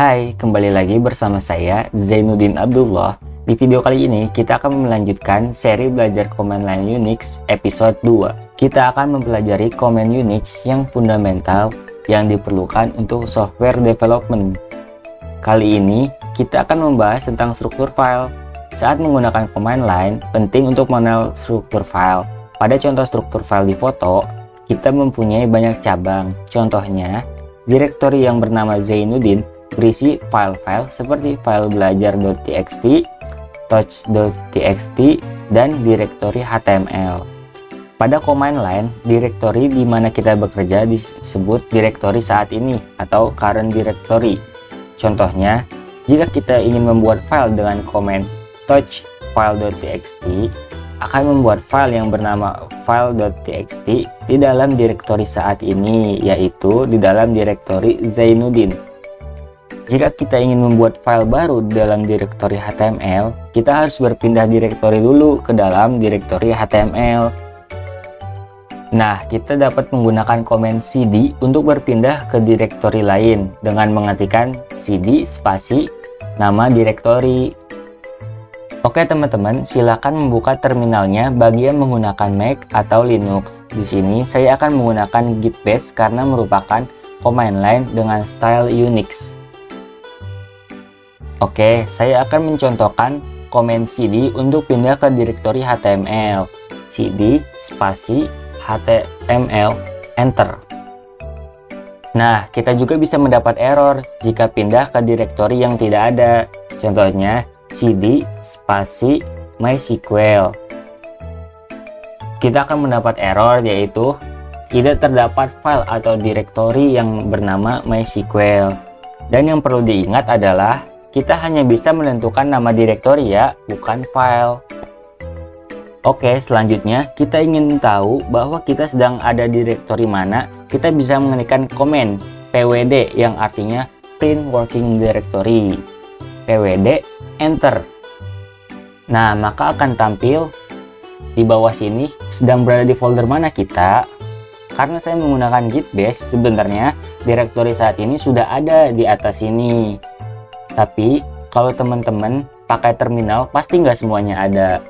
Hai, kembali lagi bersama saya Zainuddin Abdullah. Di video kali ini kita akan melanjutkan seri belajar command line Unix episode 2. Kita akan mempelajari command Unix yang fundamental yang diperlukan untuk software development. Kali ini kita akan membahas tentang struktur file. Saat menggunakan command line, penting untuk mengenal struktur file. Pada contoh struktur file di foto, kita mempunyai banyak cabang. Contohnya, direktori yang bernama Zainuddin berisi file-file seperti file belajar.txt, touch.txt, dan direktori HTML. Pada command line, direktori di mana kita bekerja disebut direktori saat ini atau current directory. Contohnya, jika kita ingin membuat file dengan command touch file.txt, akan membuat file yang bernama file.txt di dalam direktori saat ini, yaitu di dalam direktori Zainuddin. Jika kita ingin membuat file baru di dalam direktori HTML, kita harus berpindah direktori dulu ke dalam direktori HTML. Nah, kita dapat menggunakan command cd untuk berpindah ke direktori lain dengan mengetikkan cd spasi nama direktori. Oke teman-teman, silakan membuka terminalnya bagi yang menggunakan Mac atau Linux. Di sini saya akan menggunakan git bash karena merupakan command line dengan style Unix. Oke, saya akan mencontohkan command cd untuk pindah ke direktori HTML. cd spasi HTML enter. Nah, kita juga bisa mendapat error jika pindah ke direktori yang tidak ada. Contohnya cd spasi MySQL. Kita akan mendapat error yaitu tidak terdapat file atau direktori yang bernama MySQL. Dan yang perlu diingat adalah kita hanya bisa menentukan nama direktori ya, bukan file. Oke, selanjutnya kita ingin tahu bahwa kita sedang ada di direktori mana. Kita bisa mengetikkan command pwd yang artinya print working directory. pwd enter. Nah, maka akan tampil di bawah sini sedang berada di folder mana kita. Karena saya menggunakan git bash, sebenarnya direktori saat ini sudah ada di atas sini. Tapi kalau teman-teman pakai terminal pasti nggak semuanya ada.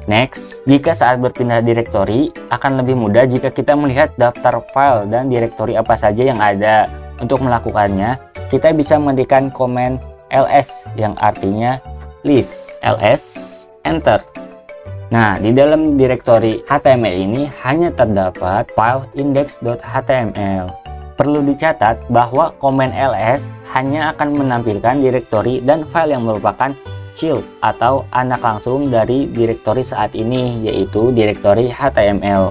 Next, jika saat berpindah direktori akan lebih mudah jika kita melihat daftar file dan direktori apa saja yang ada. Untuk melakukannya, kita bisa mengetikkan command ls yang artinya list. ls enter. Nah, di dalam direktori HTML ini hanya terdapat file index.html. Perlu dicatat bahwa command ls hanya akan menampilkan direktori dan file yang merupakan child atau anak langsung dari direktori saat ini, yaitu direktori HTML.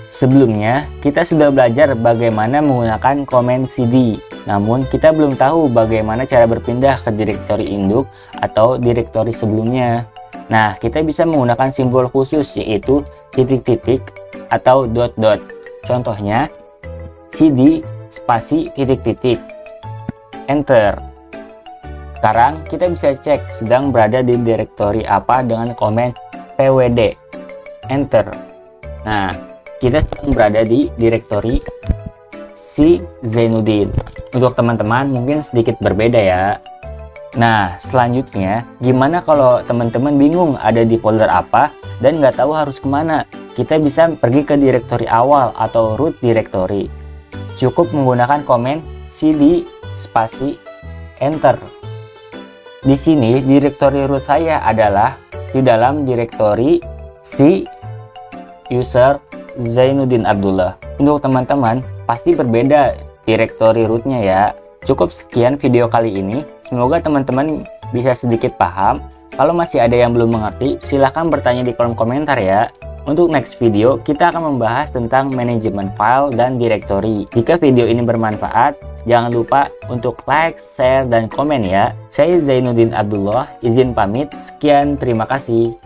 Sebelumnya, kita sudah belajar bagaimana menggunakan command cd. Namun, kita belum tahu bagaimana cara berpindah ke direktori induk atau direktori sebelumnya. Nah, kita bisa menggunakan simbol khusus yaitu titik-titik atau dot-dot. Contohnya, cd spasi titik-titik enter. Sekarang kita bisa cek sedang berada di direktori apa dengan command pwd enter. Nah, kita sedang berada di direktori si Zainuddin. Untuk teman-teman mungkin sedikit berbeda ya. Nah, selanjutnya gimana kalau teman-teman bingung ada di folder apa dan nggak tahu harus kemana? Kita bisa pergi ke direktori awal atau root directory. Cukup menggunakan command cd spasi enter. Di sini direktori root saya adalah di dalam direktori si user Zainuddin Abdullah. Untuk teman-teman pasti berbeda direktori rootnya ya. Cukup sekian video kali ini. Semoga teman-teman bisa sedikit paham. Kalau masih ada yang belum mengerti, silahkan bertanya di kolom komentar ya. Untuk next video, kita akan membahas tentang manajemen file dan direktori. Jika video ini bermanfaat, jangan lupa untuk like, share, dan komen ya. Saya Zainuddin Abdullah, izin pamit. Sekian, terima kasih.